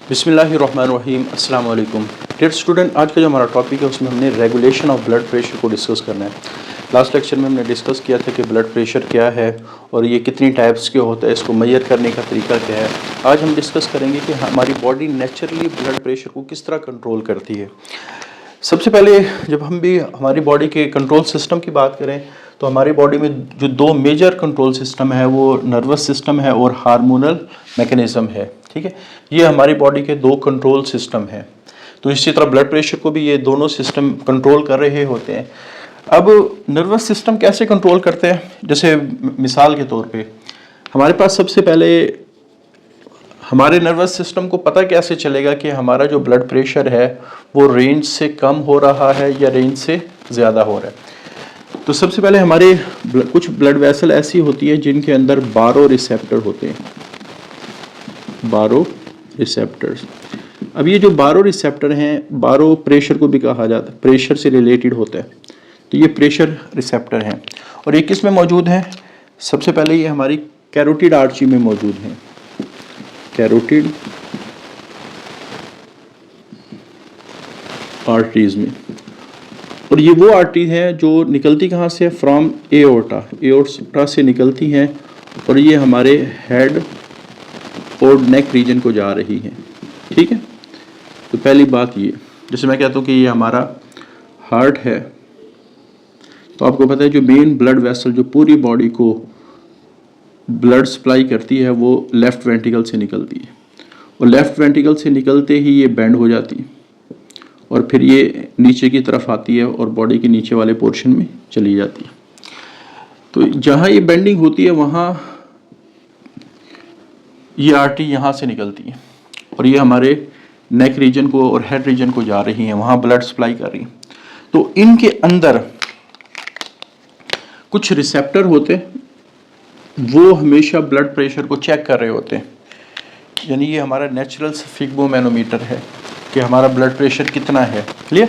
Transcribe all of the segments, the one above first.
बिस्मिल्लाहिर्रहमानिर्रहीम अस्सलाम वालेकुम डियर स्टूडेंट। आज का जो हमारा टॉपिक है उसमें हमने रेगुलेशन ऑफ ब्लड प्रेशर को डिस्कस करना है। लास्ट लेक्चर में हमने डिस्कस किया था कि ब्लड प्रेशर क्या है और ये कितनी टाइप्स के होता है, इसको मेजर करने का तरीका क्या है। आज हम डिस्कस करेंगे कि हमारी बॉडी नेचुरली ब्लड प्रेशर को किस तरह कंट्रोल करती है। सबसे पहले जब हम भी हमारी बॉडी के कंट्रोल सिस्टम की बात करें तो हमारी बॉडी में जो दो मेजर कंट्रोल सिस्टम है वो नर्वस सिस्टम है और हार्मोनल मैकेनिज्म है। ठीक है, ये हमारी बॉडी के दो कंट्रोल सिस्टम हैं। तो इसी तरह ब्लड प्रेशर को भी ये दोनों सिस्टम कंट्रोल कर रहे होते हैं। अब नर्वस सिस्टम कैसे कंट्रोल करते हैं, जैसे मिसाल के तौर पे हमारे पास सबसे पहले हमारे नर्वस सिस्टम को पता कैसे चलेगा कि हमारा जो ब्लड प्रेशर है वो रेंज से कम हो रहा है या रेंज से ज़्यादा हो रहा है। तो सबसे पहले हमारे कुछ ब्लड वेसल ऐसी होती है जिनके अंदर बारो रिसेप्टर होते हैं, बारो रिसेप्टर्स। अब ये जो बारो रिसेप्टर हैं, बारो प्रेशर को भी कहा जाता है, प्रेशर से रिलेटेड होता है। तो ये प्रेशर रिसेप्टर हैं और ये किस में मौजूद हैं? सबसे पहले ये हमारी कैरोटिड आर्टरी में मौजूद हैं, कैरोटिड आर्टरीज में। और ये वो आर्टरी हैं जो निकलती कहाँ से? फ्रॉम एओर्टा, एओर्टा से निकलती हैं और ये हमारे हेड और नेक रीजन को जा रही हैं। ठीक है, तो पहली बात ये, जैसे मैं कहता हूँ कि ये हमारा हार्ट है, तो आपको पता है जो मेन ब्लड वेसल जो पूरी बॉडी को ब्लड सप्लाई करती है वो लेफ्ट वेंट्रिकल से निकलती है और लेफ्ट वेंट्रिकल से निकलते ही ये बेंड हो जाती है और फिर ये नीचे की तरफ आती है और बॉडी के नीचे वाले पोर्शन में चली जाती है। तो जहाँ ये बेंडिंग होती है वहाँ ये आर्टरी यहाँ से निकलती है और ये हमारे नेक रीजन को और हेड रीजन को जा रही हैं, वहाँ ब्लड सप्लाई कर रही हैं। तो इनके अंदर कुछ रिसेप्टर होते हैं, वो हमेशा ब्लड प्रेशर को चेक कर रहे होते हैं। यानी ये हमारा नेचुरल स्फिग्मोमैनोमीटर है कि हमारा ब्लड प्रेशर कितना है। क्लियर?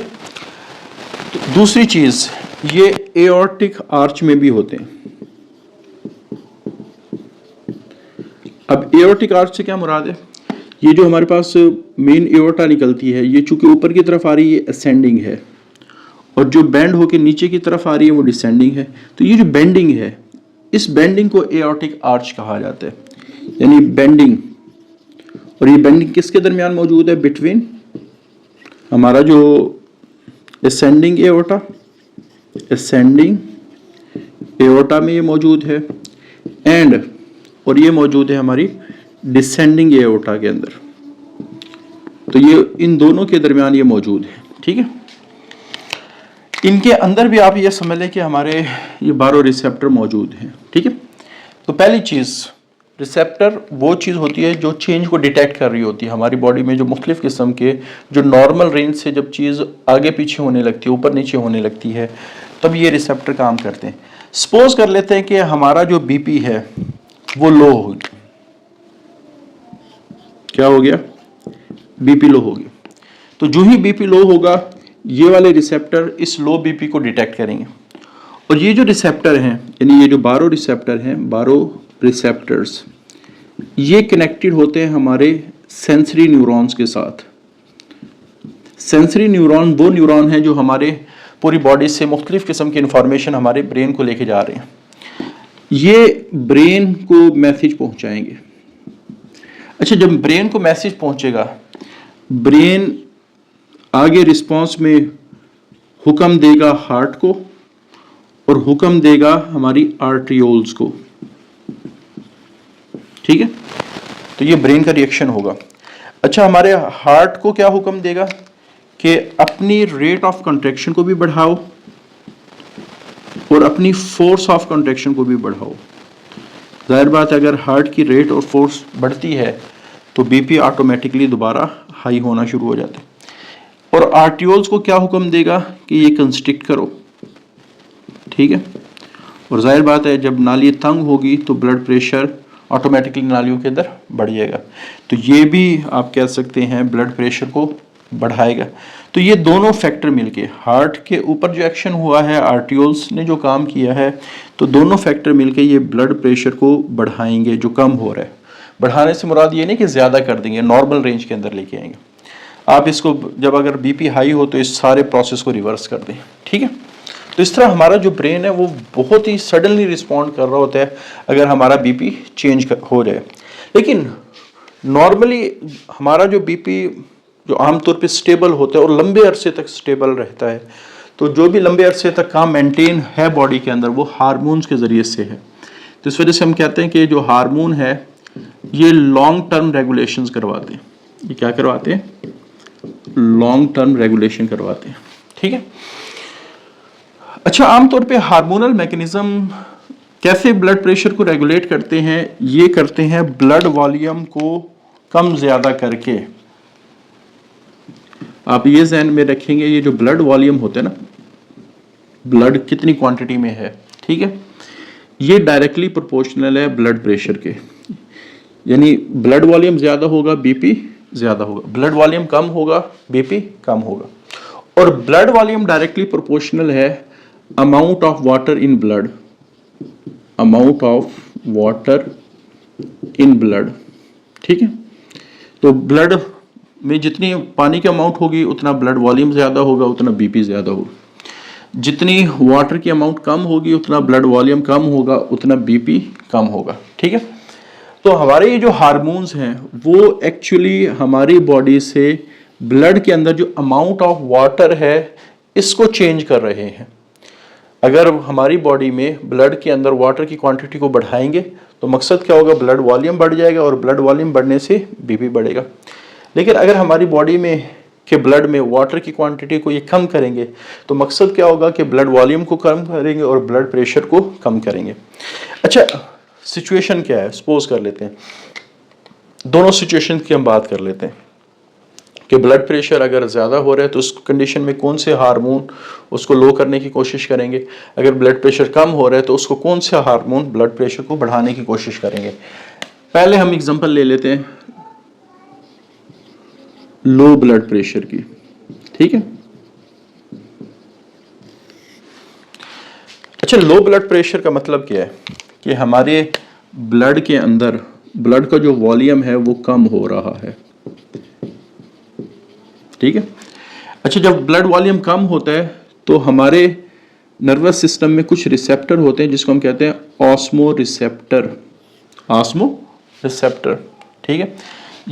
तो दूसरी चीज़, ये एओर्टिक आर्च में भी होते हैं। अब एओर्टिक आर्च से क्या मुराद है? ये जो हमारे पास मेन एओर्टा निकलती है, ये चूंकि ऊपर की तरफ आ रही है असेंडिंग है और जो बेंड होकर नीचे की तरफ आ रही है वो डिसेंडिंग है। तो ये जो बेंडिंग है, इस बेंडिंग को एओर्टिक आर्च कहा जाता है। यानी बेंडिंग, और ये बेंडिंग किसके दरमियान मौजूद है? बिटवीन हमारा जो असेंडिंग एओर्टा, असेंडिंग एओर्टा में ये मौजूद है एंड और ये मौजूद है हमारी डिसेंडिंग एओर्टा के अंदर। तो ये इन दोनों के दरमियान ये मौजूद है। ठीक है, इनके अंदर भी आप ये समझ लें कि हमारे ये बारो रिसेप्टर मौजूद हैं। ठीक है, तो पहली चीज़, रिसेप्टर वो चीज़ होती है जो चेंज को डिटेक्ट कर रही होती है हमारी बॉडी में। जो मुख्तलिफ किस्म के जो नॉर्मल रेंज से जब चीज़ आगे पीछे होने लगती है, ऊपर नीचे होने लगती है, तब ये रिसेप्टर काम करते हैं। सपोज कर लेते हैं कि हमारा जो बीपी है वो लो हो गया। क्या हो गया? बीपी लो हो गया। तो जो ही बीपी लो होगा, ये वाले रिसेप्टर इस लो बीपी को डिटेक्ट करेंगे और ये जो रिसेप्टर हैं, यानी ये जो बारो रिसेप्टर हैं, बारो रिसेप्टर्स, ये कनेक्टेड होते हैं हमारे सेंसरी न्यूरॉन्स के साथ। सेंसरी न्यूरॉन वो न्यूरॉन हैं जो हमारे पूरी बॉडी से मुख्तलिफ किस्म की इंफॉर्मेशन हमारे ब्रेन को लेके जा रहे हैं। ये ब्रेन को मैसेज पहुंचाएंगे। अच्छा, जब ब्रेन को मैसेज पहुंचेगा, ब्रेन आगे रिस्पांस में हुक्म देगा हार्ट को और हुक्म देगा हमारी आर्ट्रियोल्स को। ठीक है, तो ये ब्रेन का रिएक्शन होगा। अच्छा, हमारे हार्ट को क्या हुक्म देगा कि अपनी रेट ऑफ कंट्रैक्शन को भी बढ़ाओ और अपनी फोर्स ऑफ कंट्रैक्शन को भी बढ़ाओ। जाहिर बात है, अगर हार्ट की रेट और फोर्स बढ़ती है तो बीपी ऑटोमेटिकली दोबारा हाई होना शुरू हो जाता है। और आर्ट्रियोल्स को क्या हुक्म देगा कि ये कंस्ट्रिक्ट करो। ठीक है, और जाहिर बात है जब नाली तंग होगी तो ब्लड प्रेशर ऑटोमेटिकली नालियों के अंदर बढ़ जाएगा। तो ये भी आप कह सकते हैं ब्लड प्रेशर को बढ़ाएगा। तो ये दोनों फैक्टर मिलके, हार्ट के ऊपर जो एक्शन हुआ है, आर्ट्रियोल्स ने जो काम किया है, तो दोनों फैक्टर मिलके ये ब्लड प्रेशर को बढ़ाएंगे जो कम हो रहा है। बढ़ाने से मुराद ये नहीं कि ज़्यादा कर देंगे, नॉर्मल रेंज के अंदर लेके आएंगे। आप इसको जब अगर बीपी हाई हो तो इस सारे प्रोसेस को रिवर्स कर दें, ठीक है। तो इस तरह हमारा जो ब्रेन है वो बहुत ही सडनली रिस्पॉन्ड कर रहा होता है अगर हमारा बीपी चेंज हो जाए। लेकिन नॉर्मली हमारा जो बीपी जो आमतौर पे स्टेबल होता है और लंबे अरसे तक स्टेबल रहता है, तो जो भी लंबे अरसे तक काम मेंटेन है बॉडी के अंदर वो हार्मोन्स के ज़रिए से है। तो इस वजह से हम कहते हैं कि जो हार्मोन है ये लॉन्ग टर्म रेगुलेशंस करवाते हैं। ये क्या करवाते हैं? लॉन्ग टर्म रेगुलेशन करवाते हैं, ठीक है। अच्छा, आमतौर पे हार्मोनल मैकेनिज्म कैसे ब्लड प्रेशर को रेगुलेट करते हैं? ये करते हैं ब्लड वॉल्यूम को कम ज़्यादा करके। आप ये ज़हन में रखेंगे, ये जो ब्लड वॉल्यूम होता है ना, ब्लड कितनी क्वांटिटी में है, ठीक है, ये डायरेक्टली प्रोपोर्शनल है ब्लड प्रेशर के। यानी ब्लड वॉल्यूम ज़्यादा होगा, बीपी ज़्यादा होगा, ब्लड वॉल्यूम कम होगा, बीपी कम होगा। और ब्लड वॉल्यूम डायरेक्टली प्रोपोर्शनल है amount of water in blood, amount of water in blood, ठीक है। तो ब्लड में जितनी पानी की अमाउंट होगी उतना ब्लड वॉल्यूम ज़्यादा होगा, उतना बीपी ज़्यादा होगा। जितनी वाटर की अमाउंट कम होगी उतना ब्लड वॉल्यूम कम होगा, उतना बीपी कम होगा, ठीक है। तो हमारे ये जो हार्मोन्स हैं वो एक्चुअली हमारी बॉडी से ब्लड के अंदर जो अमाउंट ऑफ वाटर है इसको चेंज कर रहे हैं। अगर हमारी बॉडी में ब्लड के अंदर वाटर की क्वांटिटी को बढ़ाएंगे तो मकसद क्या होगा? ब्लड वॉल्यूम बढ़ जाएगा और ब्लड वॉल्यूम बढ़ने से बीपी बढ़ेगा। लेकिन अगर हमारी बॉडी में के ब्लड में वाटर की क्वांटिटी को ये कम करेंगे तो मकसद क्या होगा कि ब्लड वॉल्यूम को कम करेंगे और ब्लड प्रेशर को कम करेंगे। अच्छा, सिचुएशन क्या है? सपोज कर लेते हैं, दोनों सिचुएशन की हम बात कर लेते हैं कि ब्लड प्रेशर अगर ज़्यादा हो रहा है तो उस कंडीशन में कौन से हार्मोन उसको लो करने की कोशिश करेंगे। अगर ब्लड प्रेशर कम हो रहा है तो उसको कौन से हार्मोन ब्लड प्रेशर को बढ़ाने की कोशिश करेंगे। पहले हम एग्जांपल ले लेते हैं लो ब्लड प्रेशर की, ठीक है। अच्छा, लो ब्लड प्रेशर का मतलब क्या है कि हमारे ब्लड के अंदर ब्लड का जो वॉल्यूम है वो कम हो रहा है, ठीक है। अच्छा, जब ब्लड वॉल्यूम कम होता है तो हमारे नर्वस सिस्टम में कुछ रिसेप्टर होते हैं जिसको हम कहते हैं ऑस्मो रिसेप्टर, ऑस्मो रिसेप्टर, ठीक है।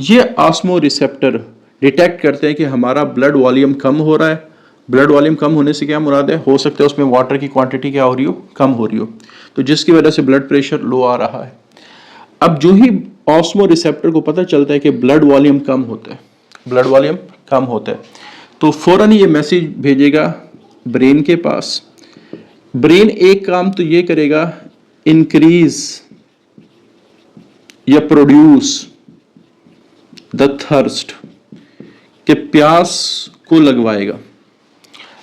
ये ऑस्मो रिसेप्टर डिटेक्ट करते हैं कि हमारा ब्लड वॉल्यूम कम हो रहा है। ब्लड वॉल्यूम कम होने से क्या मुराद है? हो सकता है उसमें वाटर की क्वांटिटी क्या हो रही हो? कम हो रही हो, तो जिसकी वजह से ब्लड प्रेशर लो आ रहा है। अब जो ही ऑस्मो रिसेप्टर को पता चलता है कि ब्लड वॉल्यूम कम होता है, ब्लड वॉल्यूम कम होता है, तो फौरन ये मैसेज भेजेगा ब्रेन के पास। ब्रेन एक काम तो ये करेगा, इंक्रीज या प्रोड्यूस द थर्स्ट, कि प्यास को लगवाएगा।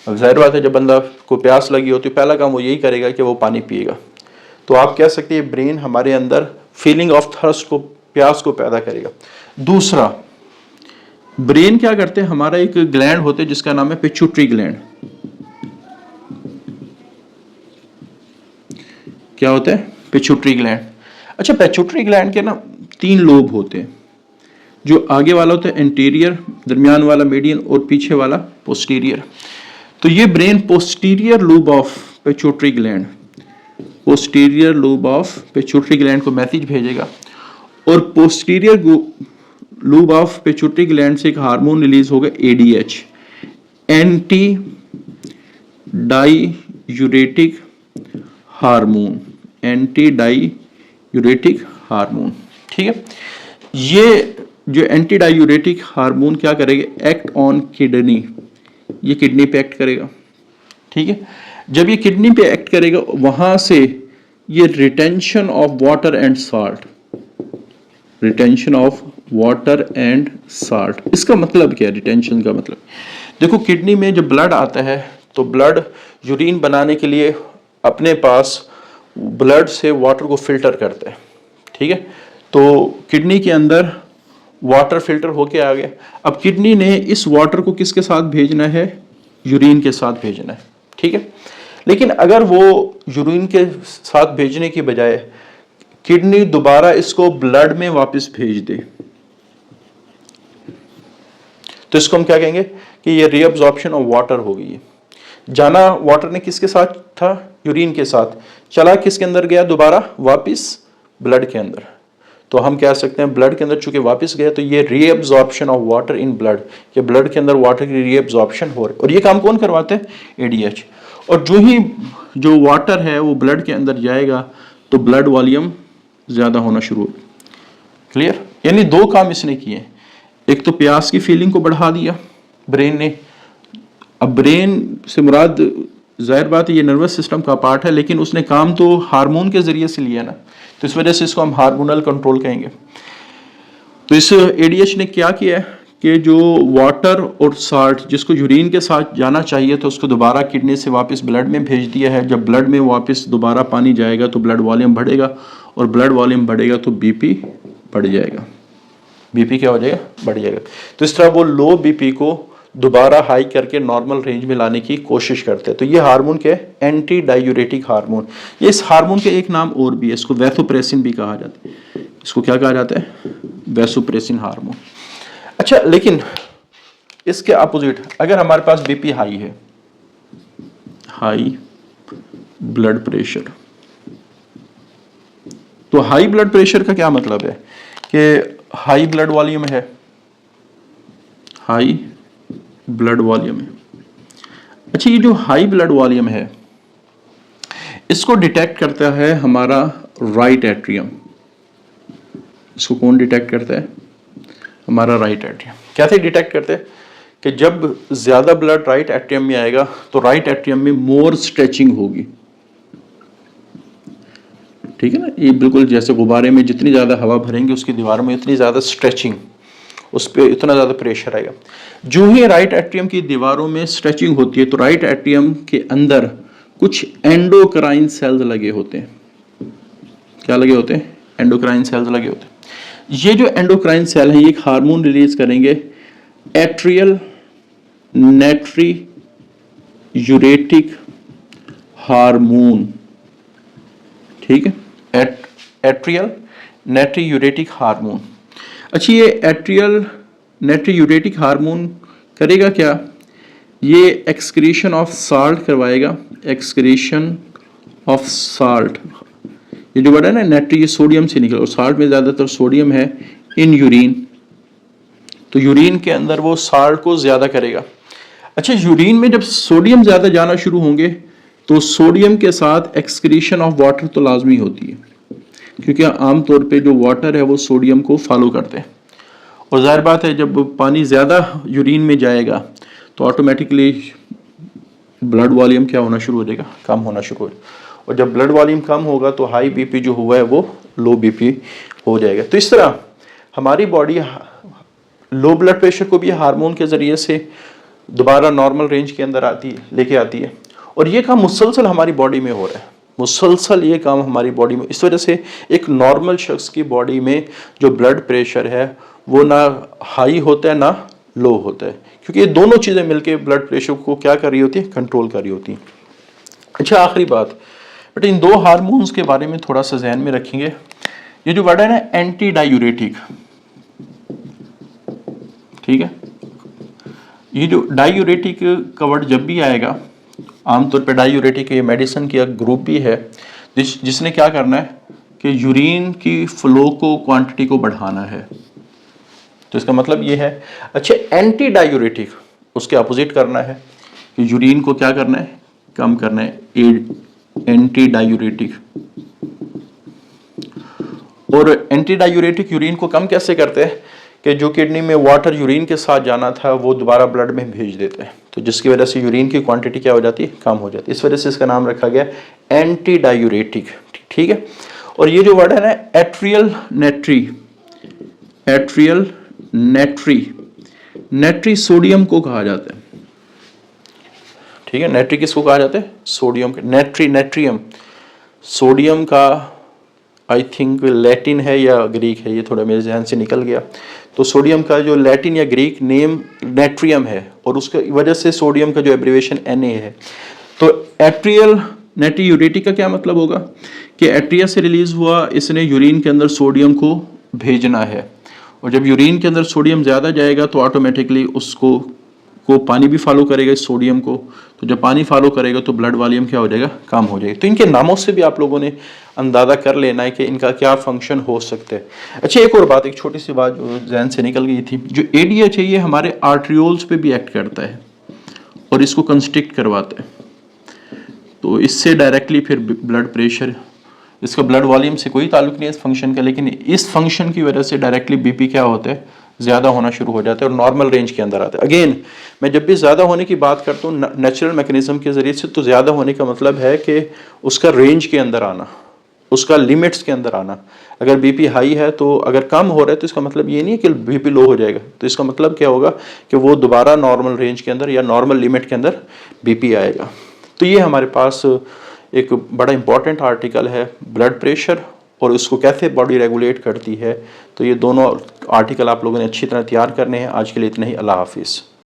अब जाहिर बात है जब बंदा को प्यास लगी होती है पहला काम वो यही करेगा कि वो पानी पिएगा। तो आप कह सकते हैं ब्रेन हमारे अंदर फीलिंग ऑफ थर्स्ट को, प्यास को पैदा करेगा। दूसरा, ब्रेन क्या करते हैं, हमारा एक ग्लैंड होता है जिसका नाम है पिट्यूटरी ग्लैंड। क्या होता है? Pituitary gland. अच्छा, पिट्यूटरी ग्लैंड के ना 3 लोब होते हैं। जो आगे वाला होता है एंटीरियर, दरमियान वाला मीडियन और पीछे वाला पोस्टीरियर। तो ये brain posterior lobe of pituitary gland, posterior lobe of pituitary gland को मैसेज भेजेगा और posterior lobe of pituitary gland से एक हार्मोन रिलीज होगा ADH, anti diuretic hormone, anti diuretic hormone, ठीक है। ये जो एंटी डायूरेटिक हार्मोन क्या करेगा? एक्ट ऑन किडनी, ये किडनी पे एक्ट करेगा, ठीक है। जब ये किडनी पे एक्ट करेगा वहां से ये retention of water and salt, retention of water and salt, इसका मतलब क्या है? रिटेंशन का मतलब देखो, किडनी में जब ब्लड आता है तो ब्लड यूरिन बनाने के लिए अपने पास ब्लड से वाटर को फिल्टर करता है, ठीक है। तो किडनी के अंदर वाटर फिल्टर होके आ गया। अब किडनी ने इस वाटर को किसके साथ भेजना है? यूरिन के साथ भेजना है, ठीक है। लेकिन अगर वो यूरिन के साथ भेजने की बजाय किडनी दोबारा इसको ब्लड में वापस भेज दे, तो इसको हम क्या कहेंगे कि ये रीअब्जॉर्प्शन ऑफ वाटर हो गई है। जाना वाटर ने किसके साथ था, यूरिन के साथ, चला किसके अंदर गया दोबारा वापस ब्लड के अंदर, तो हम कह सकते हैं ब्लड के अंदर चूंकि वापस गया तो ये reabsorption of water in blood, ये ब्लड के अंदर वाटर की रीअब्जॉर्प्शन हो रही है। और ये काम कौन करवाते हैं, एडीएच। और जो ही जो वाटर है वो ब्लड के अंदर जाएगा तो ब्लड वॉल्यूम ज्यादा होना शुरू हो। क्लियर, यानी दो काम इसने किए, एक तो प्यास की फीलिंग को बढ़ा दिया ब्रेन ने। अब ब्रेन से मुराद जाहिर बात है ये नर्वस सिस्टम का पार्ट है, लेकिन उसने काम तो हार्मोन के जरिए से लिया ना, तो इस वजह से इसको हम हार्मोनल कंट्रोल कहेंगे। तो इस एडीएच ने क्या किया है कि जो वाटर और साल्ट जिसको यूरिन के साथ जाना चाहिए तो उसको दोबारा किडनी से वापस ब्लड में भेज दिया है। जब ब्लड में वापस दोबारा पानी जाएगा तो ब्लड वॉल्यूम बढ़ेगा, और ब्लड वॉल्यूम बढ़ेगा तो बीपी बढ़ जाएगा। बीपी क्या हो जाएगा, बढ़ जाएगा। तो इस तरह वो लो बीपी को दोबारा हाई करके नॉर्मल रेंज में लाने की कोशिश करते हैं। तो ये हार्मोन क्या है, एंटी डायूरेटिक हार्मोन। ये इस हार्मोन के एक नाम और भी है, इसको वैसोप्रेसिन भी कहा जाता है। इसको क्या कहा जाता है, वैसोप्रेसिन हार्मोन। अच्छा, लेकिन इसके अपोजिट अगर हमारे पास बीपी हाई है, हाई ब्लड प्रेशर, तो हाई ब्लड प्रेशर का क्या मतलब है कि हाई ब्लड वॉल्यूम है, हाई ब्लड वॉल्यूम है। अच्छा, ये जो हाई ब्लड वॉल्यूम है इसको डिटेक्ट करता है हमारा राइट एट्रियम। इसको कौन डिटेक्ट करता है, हमारा राइट एट्रियम। कैसे डिटेक्ट करते हैं कि जब ज्यादा ब्लड राइट एट्रियम में आएगा तो राइट एट्रियम में मोर स्ट्रेचिंग होगी। ठीक है ना, ये बिल्कुल जैसे गुब्बारे में जितनी ज्यादा हवा भरेंगे उसकी दीवारों में उतनी ज्यादा स्ट्रेचिंग, उस पर इतना ज्यादा प्रेशर आएगा। जो ही राइट एट्रियम की दीवारों में स्ट्रेचिंग होती है तो राइट एट्रियम के अंदर कुछ एंडोक्राइन सेल्स लगे होते हैं। क्या लगे होते हैं, एंडोक्राइन सेल्स लगे होते हैं। ये जो एंडोक्राइन सेल है ये एक हार्मोन रिलीज करेंगे, एट्रियल नेट्री यूरेटिक हार्मोन। ठीक है, एट्रियल नेट्री यूरेटिक हार्मोन। अच्छा, ये एट्रियल नेट्री यूरेटिक हार्मोन करेगा क्या, ये एक्सक्रीशन ऑफ साल्ट करवाएगा, एक्सक्रीशन ऑफ साल्ट। ये जो वर्ड है ना नेट्री, ये सोडियम से निकला और साल्ट में ज्यादातर सोडियम है इन यूरिन, तो यूरिन के अंदर वो साल्ट को ज्यादा करेगा। अच्छा, यूरिन में जब सोडियम ज्यादा जाना शुरू होंगे तो सोडियम के साथ एक्सक्रीशन ऑफ वाटर तो लाजमी होती है, क्योंकि आमतौर पे जो वाटर है वो सोडियम को फॉलो करते हैं। और जाहिर बात है जब पानी ज़्यादा यूरिन में जाएगा तो ऑटोमेटिकली ब्लड वॉल्यूम क्या होना शुरू हो जाएगा, कम होना शुरू हो जाएगा। और जब ब्लड वॉल्यूम कम होगा तो हाई बीपी जो हुआ है वो लो बीपी हो जाएगा। तो इस तरह हमारी बॉडी लो ब्लड प्रेशर को भी हार्मोन के ज़रिए से दोबारा नॉर्मल रेंज के अंदर आती है, लेके आती है। और ये काम मुसलसल हमारी बॉडी में हो रहा है, मुसलसल ये काम हमारी बॉडी में। इस वजह से एक नॉर्मल शख्स की बॉडी में जो ब्लड प्रेशर है वो ना हाई होता है ना लो होता है, क्योंकि ये दोनों चीज़ें मिलके ब्लड प्रेशर को क्या कर रही होती है, कंट्रोल कर रही होती हैं। अच्छा, आखिरी बात बट इन दो हार्मोन्स के बारे में थोड़ा सा जहन में रखेंगे। ये जो वर्ड है ना एंटी डायूरेटिक, ठीक है, ये जो डायूरेटिक का वर्ड जब भी आएगा, आमतौर पे डायूरेटिक ये मेडिसिन की एक ग्रुप भी है जिसने क्या करना है कि यूरिन की फ्लो को, क्वांटिटी को बढ़ाना है। तो इसका मतलब ये है। अच्छा, एंटी डायूरेटिक उसके अपोजिट करना है कि यूरिन को क्या करना है, कम करना है, एंटी डायूरेटिक। और एंटी डायूरेटिक यूरिन को कम कैसे करते हैं कि जो किडनी में वाटर यूरिन के साथ जाना था वो दोबारा ब्लड में भेज देते हैं, तो जिसकी वजह से यूरिन की क्वांटिटी क्या हो जाती है, कम हो जाती है। इस वजह से इसका नाम रखा गया एंटी डायूरेटिक। ठीक है, और ये जो वर्ड है ना एट्रियल नेट्री, एट्रियल नेट्री, नेट्री सोडियम को कहा जाता है। ठीक है, नेट्री किसको कहा जाता है, सोडियम। नेट्री, नेट्रियम, सोडियम का आई थिंक लैटिन है या ग्रीक है, ये थोड़ा मेरे जहन से निकल गया। तो सोडियम का जो लैटिन या ग्रीक नेम नेट्रियम है और उसकी वजह से सोडियम का जो एब्रिवेशन Na है। तो एट्रियल नाइट्रियूरेटिक का क्या मतलब होगा कि एट्रिया से रिलीज हुआ, इसने यूरिन के अंदर सोडियम को भेजना है, और जब यूरिन के अंदर सोडियम ज़्यादा जाएगा तो ऑटोमेटिकली उसको पानी भी फॉलो करेगा इस सोडियम को, तो जब पानी फॉलो करेगा तो ब्लड वॉल्यूम क्या हो जाएगा, कम हो जाएगा। तो इनके नामों से भी आप लोगों ने अंदाज़ा कर लेना है कि इनका क्या फंक्शन हो सकता है। अच्छा, एक और बात, एक छोटी सी बात जो जहन से निकल गई थी, जो एडीएच है ये हमारे आर्ट्रियोल्स पे भी एक्ट करता है और इसको कंस्ट्रिक्ट करवाता है, तो इससे डायरेक्टली फिर ब्लड प्रेशर, इसका ब्लड वॉल्यूम से कोई ताल्लुक नहीं है इस फंक्शन का, लेकिन इस फंक्शन की वजह से डायरेक्टली बीपी क्या होता है, ज़्यादा होना शुरू हो जाता है और नॉर्मल रेंज के अंदर आता है। अगेन मैं जब भी ज़्यादा होने की बात करता हूँ नेचुरल मैकेनिज्म के ज़रिए से, तो ज़्यादा होने का मतलब है कि उसका रेंज के अंदर आना, उसका लिमिट्स के अंदर आना। अगर बीपी हाई है तो अगर कम हो रहा है तो इसका मतलब ये नहीं है कि बीपी लो हो जाएगा, तो इसका मतलब क्या होगा कि वो दोबारा नॉर्मल रेंज के अंदर या नॉर्मल लिमिट के अंदर बीपी आएगा। तो ये हमारे पास एक बड़ा इंपॉर्टेंट आर्टिकल है ब्लड प्रेशर और उसको कैसे बॉडी रेगुलेट करती है। तो ये दोनों आर्टिकल आप लोगों ने अच्छी तरह तैयार करने हैं। आज के लिए इतना ही, अल्लाह हाफिज़।